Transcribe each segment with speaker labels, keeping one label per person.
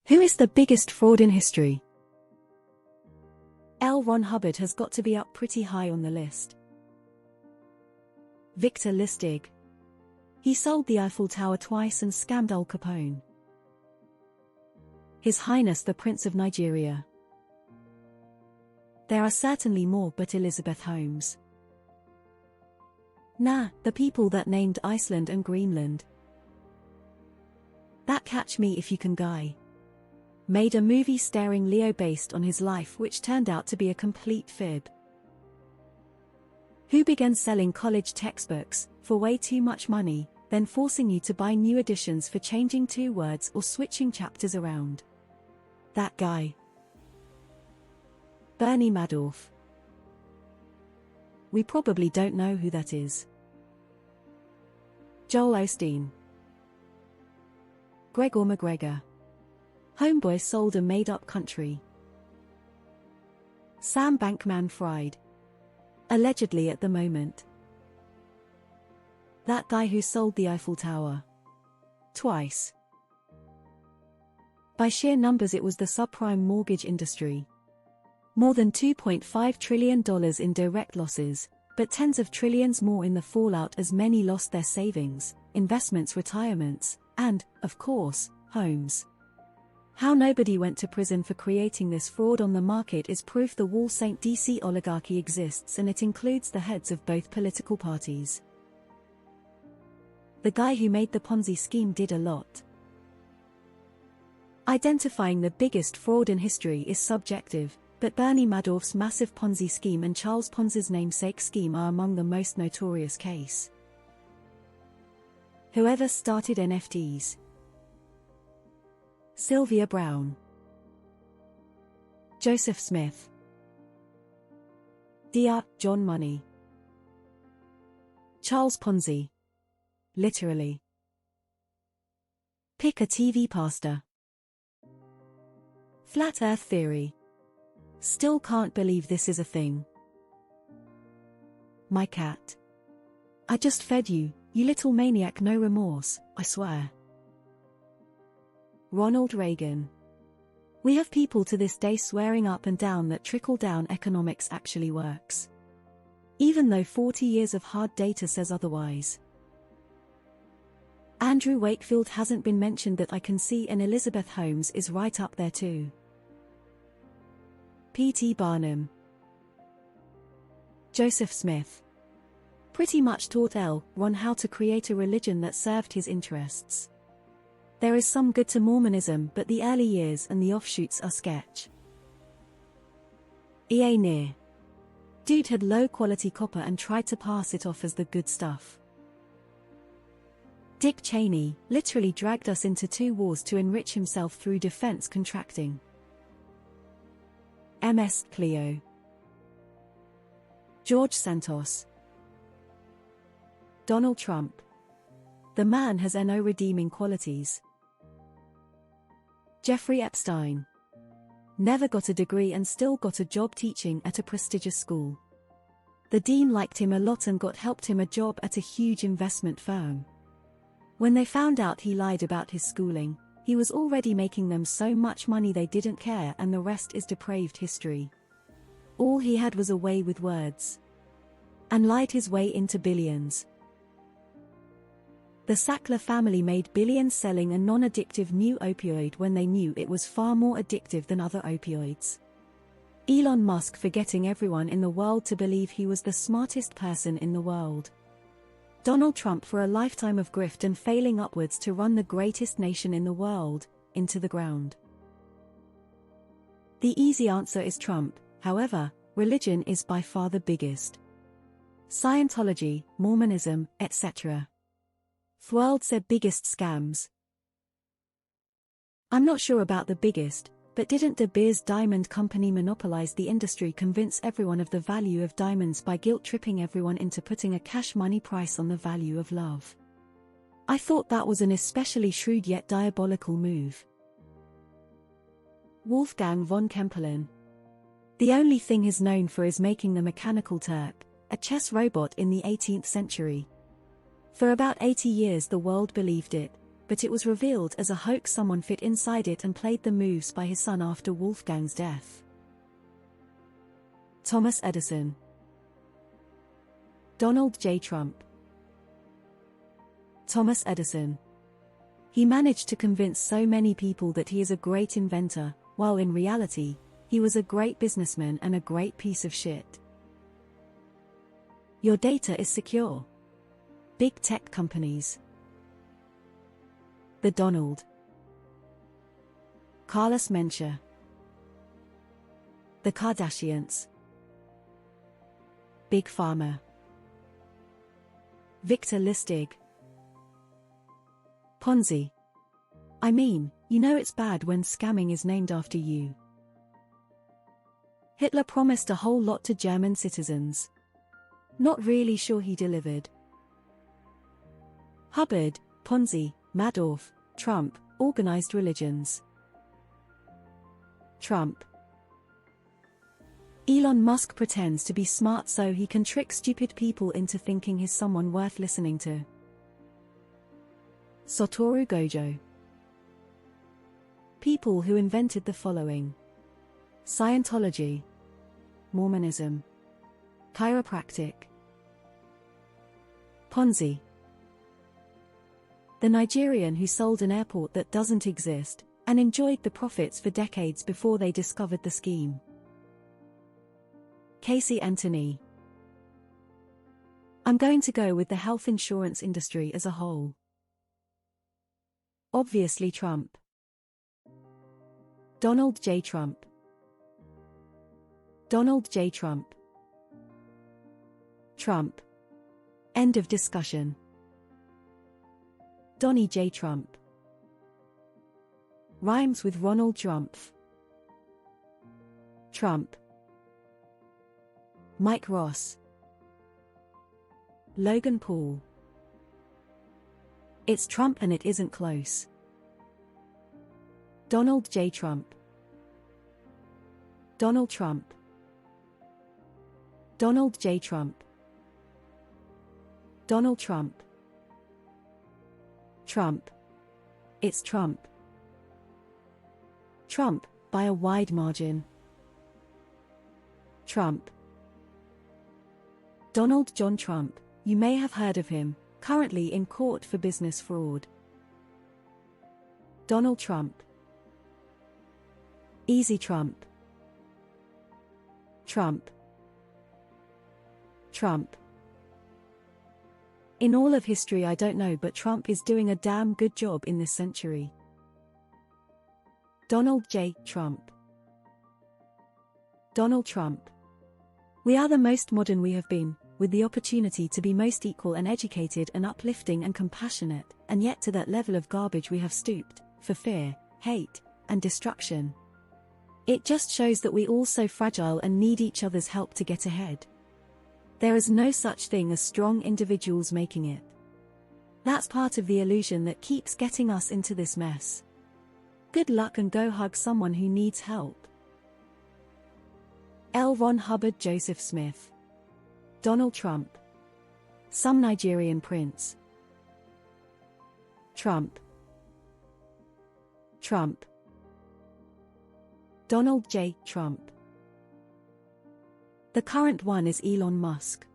Speaker 1: Who is the biggest fraud in history? L. Ron Hubbard has got to be up pretty high on the list. Victor Lustig. He sold the Eiffel Tower twice and scammed Al Capone. His Highness the Prince of Nigeria. There are certainly more, but Elizabeth Holmes. Nah, the people that named Iceland and Greenland. That Catch Me If You Can guy made a movie starring Leo based on his life, which turned out to be a complete fib. Who began selling college textbooks for way too much money, then forcing you to buy new editions for changing 2 words or switching chapters around? That guy. Bernie Madoff. We probably don't know who that is. Joel Osteen. Gregor McGregor. Homeboy sold a made-up country. Sam Bankman-Fried. Allegedly at the moment. That guy who sold the Eiffel Tower. Twice. By sheer numbers, it was the subprime mortgage industry. More than $2.5 trillion in direct losses, but tens of trillions more in the fallout as many lost their savings, investments, retirements, and, of course, homes. How nobody went to prison for creating this fraud on the market is proof the Wall St. DC oligarchy exists, and it includes the heads of both political parties. The guy who made the Ponzi scheme did a lot. Identifying the biggest fraud in history is subjective, but Bernie Madoff's massive Ponzi scheme and Charles Ponzi's namesake scheme are among the most notorious case. Whoever started NFTs? Sylvia Browne. Joseph Smith. Dr. John Money. Charles Ponzi. Literally. Pick a TV pastor. Flat Earth theory. Still can't believe this is a thing. My cat. I just fed you, you little maniac, no remorse, I swear. Ronald Reagan. We have people to this day swearing up and down that trickle-down economics actually works, even though 40 years of hard data says otherwise. Andrew Wakefield hasn't been mentioned that I can see, and Elizabeth Holmes is right up there too. P.T. Barnum. Joseph Smith. Pretty much taught L. Ron how to create a religion that served his interests. There is some good to Mormonism, but the early years and the offshoots are sketch. E.A. Near. Dude had low-quality copper and tried to pass it off as the good stuff. Dick Cheney literally dragged us into 2 wars to enrich himself through defense contracting. M.S. Cleo. George Santos. Donald Trump. The man has no redeeming qualities. Jeffrey Epstein. Never got a degree and still got a job teaching at a prestigious school. The dean liked him a lot and helped him a job at a huge investment firm. When they found out he lied about his schooling, he was already making them so much money they didn't care, and the rest is depraved history. All he had was a way with words. And lied his way into billions. The Sackler family made billions selling a non-addictive new opioid when they knew it was far more addictive than other opioids. Elon Musk for getting everyone in the world to believe he was the smartest person in the world. Donald Trump for a lifetime of grift and failing upwards to run the greatest nation in the world into the ground. The easy answer is Trump, however, religion is by far the biggest. Scientology, Mormonism, etc. World said biggest scams. I'm not sure about the biggest, but didn't De Beers Diamond Company monopolize the industry, convince everyone of the value of diamonds by guilt-tripping everyone into putting a cash money price on the value of love? I thought that was an especially shrewd yet diabolical move. Wolfgang von Kempelen. The only thing he's known for is making the Mechanical Turk, a chess robot in the 18th century. For about 80 years the world believed it, but it was revealed as a hoax. Someone fit inside it and played the moves by his son after Wolfgang's death. Thomas Edison. Donald J. Trump. Thomas Edison. He managed to convince so many people that he is a great inventor, while in reality, he was a great businessman and a great piece of shit. Your data is secure. Big tech companies. The Donald. Carlos Mencia. The Kardashians. Big Pharma. Victor Lustig. Ponzi. I mean, you know it's bad when scamming is named after you. Hitler promised a whole lot to German citizens. Not really sure he delivered. Hubbard, Ponzi, Madoff, Trump, organized religions. Trump. Elon Musk pretends to be smart so he can trick stupid people into thinking he's someone worth listening to. Satoru Gojo. People who invented the following: Scientology, Mormonism, chiropractic, Ponzi. The Nigerian who sold an airport that doesn't exist, and enjoyed the profits for decades before they discovered the scheme. Casey Anthony. I'm going to go with the health insurance industry as a whole. Obviously Trump. Donald J. Trump. Donald J. Trump. Trump. End of discussion. Donnie J. Trump. Rhymes with Ronald Trump. Trump. Mike Ross. Logan Paul. It's Trump and it isn't close. Donald J. Trump. Donald Trump. Donald J. Trump. Donald Trump. Trump. It's Trump. Trump, by a wide margin. Trump. Donald John Trump, you may have heard of him, currently in court for business fraud. Donald Trump. Easy Trump. Trump. Trump. In all of history I don't know, but Trump is doing a damn good job in this century. Donald J. Trump. Donald Trump. We are the most modern we have been, with the opportunity to be most equal and educated and uplifting and compassionate, and yet to that level of garbage we have stooped, for fear, hate, and destruction. It just shows that we all so fragile and need each other's help to get ahead. There is no such thing as strong individuals making it. That's part of the illusion that keeps getting us into this mess. Good luck and go hug someone who needs help. L. Ron Hubbard Joseph Smith. Donald Trump. Some Nigerian prince. Trump. Trump. Donald J. Trump. The current one is Elon Musk.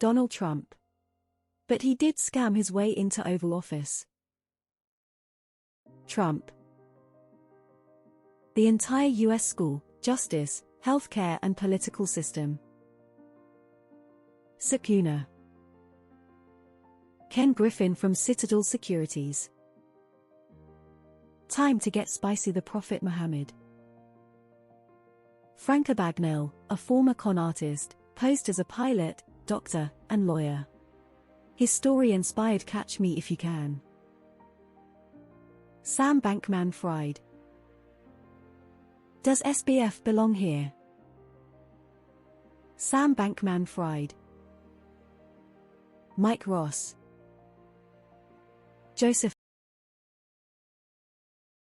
Speaker 1: Donald Trump. But he did scam his way into Oval Office. Trump. The entire US school, justice, healthcare and political system. Sakuna. Ken Griffin from Citadel Securities. Time to get spicy. The Prophet Muhammad. Frank Abagnale, a former con artist, posed as a pilot, doctor, and lawyer. His story inspired Catch Me If You Can. Sam Bankman-Fried. Does SBF belong here? Sam Bankman-Fried. Mike Ross. Joseph